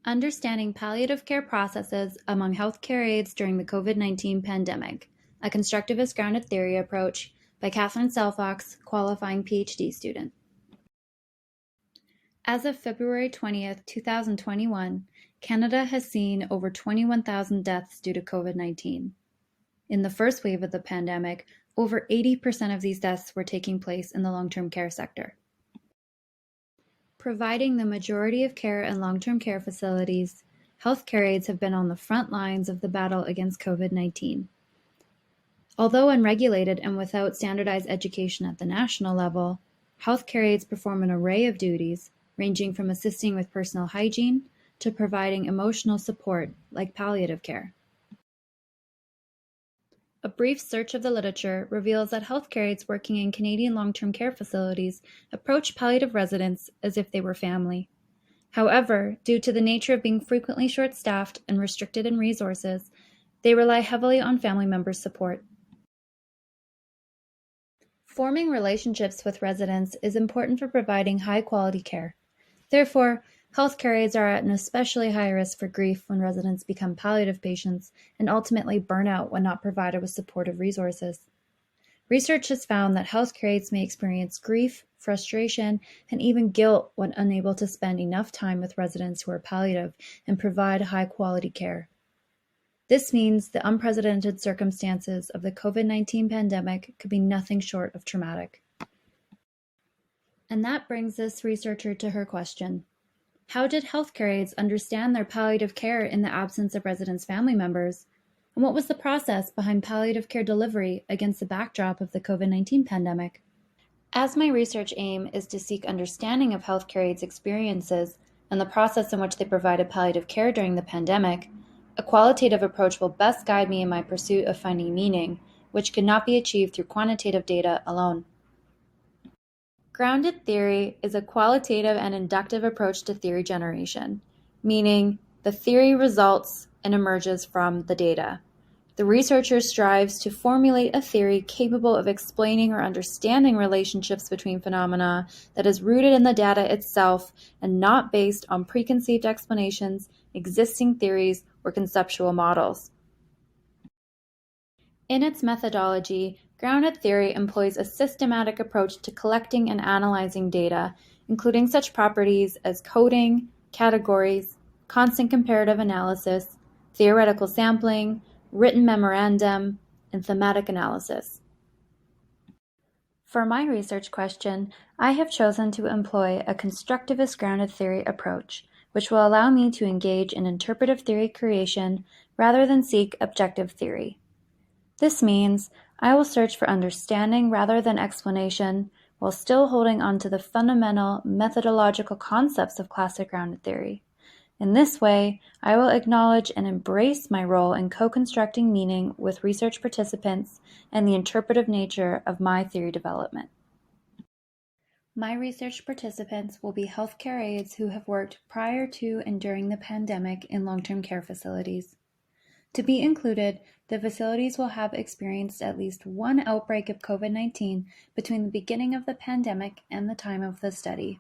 Understanding Palliative Care Processes Among Healthcare Aides During the COVID-19 Pandemic, a Constructivist Grounded Theory Approach by Catherine Selfox, qualifying PhD student. As of February 20th, 2021, Canada has seen over 21,000 deaths due to COVID-19. In the first wave of the pandemic, over 80% of these deaths were taking place in the long-term care sector. Providing the majority of care in long-term care facilities, healthcare aides have been on the front lines of the battle against COVID-19. Although unregulated and without standardized education at the national level, healthcare aides perform an array of duties, ranging from assisting with personal hygiene to providing emotional support like palliative care. A brief search of the literature reveals that healthcare aides working in Canadian long-term care facilities approach palliative residents as if they were family. However, due to the nature of being frequently short-staffed and restricted in resources, they rely heavily on family members' support. Forming relationships with residents is important for providing high-quality care. Therefore, healthcare aides are at an especially high risk for grief when residents become palliative patients and ultimately burn out when not provided with supportive resources. Research has found that healthcare aides may experience grief, frustration, and even guilt when unable to spend enough time with residents who are palliative and provide high-quality care. This means the unprecedented circumstances of the COVID-19 pandemic could be nothing short of traumatic. And that brings this researcher to her question. How did healthcare aides understand their palliative care in the absence of residents' family members? And what was the process behind palliative care delivery against the backdrop of the COVID-19 pandemic? As my research aim is to seek understanding of healthcare aides' experiences and the process in which they provided palliative care during the pandemic, a qualitative approach will best guide me in my pursuit of finding meaning, which could not be achieved through quantitative data alone. Grounded theory is a qualitative and inductive approach to theory generation, meaning the theory results and emerges from the data. The researcher strives to formulate a theory capable of explaining or understanding relationships between phenomena that is rooted in the data itself and not based on preconceived explanations, existing theories, or conceptual models. In its methodology, grounded theory employs a systematic approach to collecting and analyzing data, including such properties as coding, categories, constant comparative analysis, theoretical sampling, written memorandum, and thematic analysis. For my research question, I have chosen to employ a constructivist grounded theory approach, which will allow me to engage in interpretive theory creation rather than seek objective theory. This means I will search for understanding rather than explanation, while still holding on to the fundamental methodological concepts of classic grounded theory. In this way, I will acknowledge and embrace my role in co-constructing meaning with research participants and the interpretive nature of my theory development. My research participants will be healthcare aides who have worked prior to and during the pandemic in long-term care facilities. To be included, the facilities will have experienced at least one outbreak of COVID-19 between the beginning of the pandemic and the time of the study.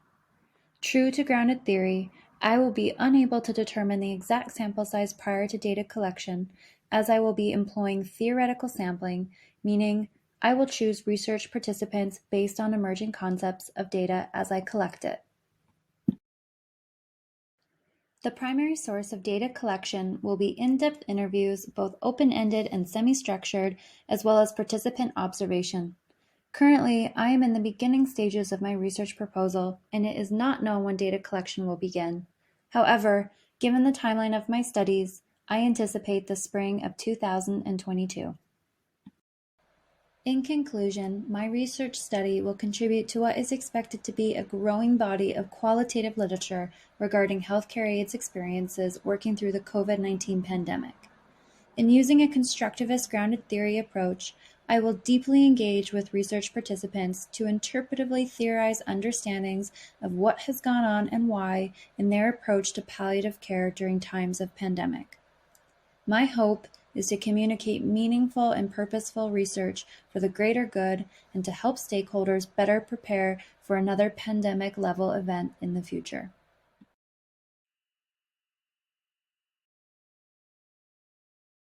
True to grounded theory, I will be unable to determine the exact sample size prior to data collection, as I will be employing theoretical sampling, meaning I will choose research participants based on emerging concepts of data as I collect it. The primary source of data collection will be in-depth interviews, both open-ended and semi-structured, as well as participant observation. Currently, I am in the beginning stages of my research proposal, and it is not known when data collection will begin. However, given the timeline of my studies, I anticipate the spring of 2022. In conclusion, my research study will contribute to what is expected to be a growing body of qualitative literature regarding healthcare aides' experiences working through the COVID-19 pandemic. In using a constructivist grounded theory approach, I will deeply engage with research participants to interpretively theorize understandings of what has gone on and why in their approach to palliative care during times of pandemic. My hope is to communicate meaningful and purposeful research for the greater good and to help stakeholders better prepare for another pandemic-level event in the future.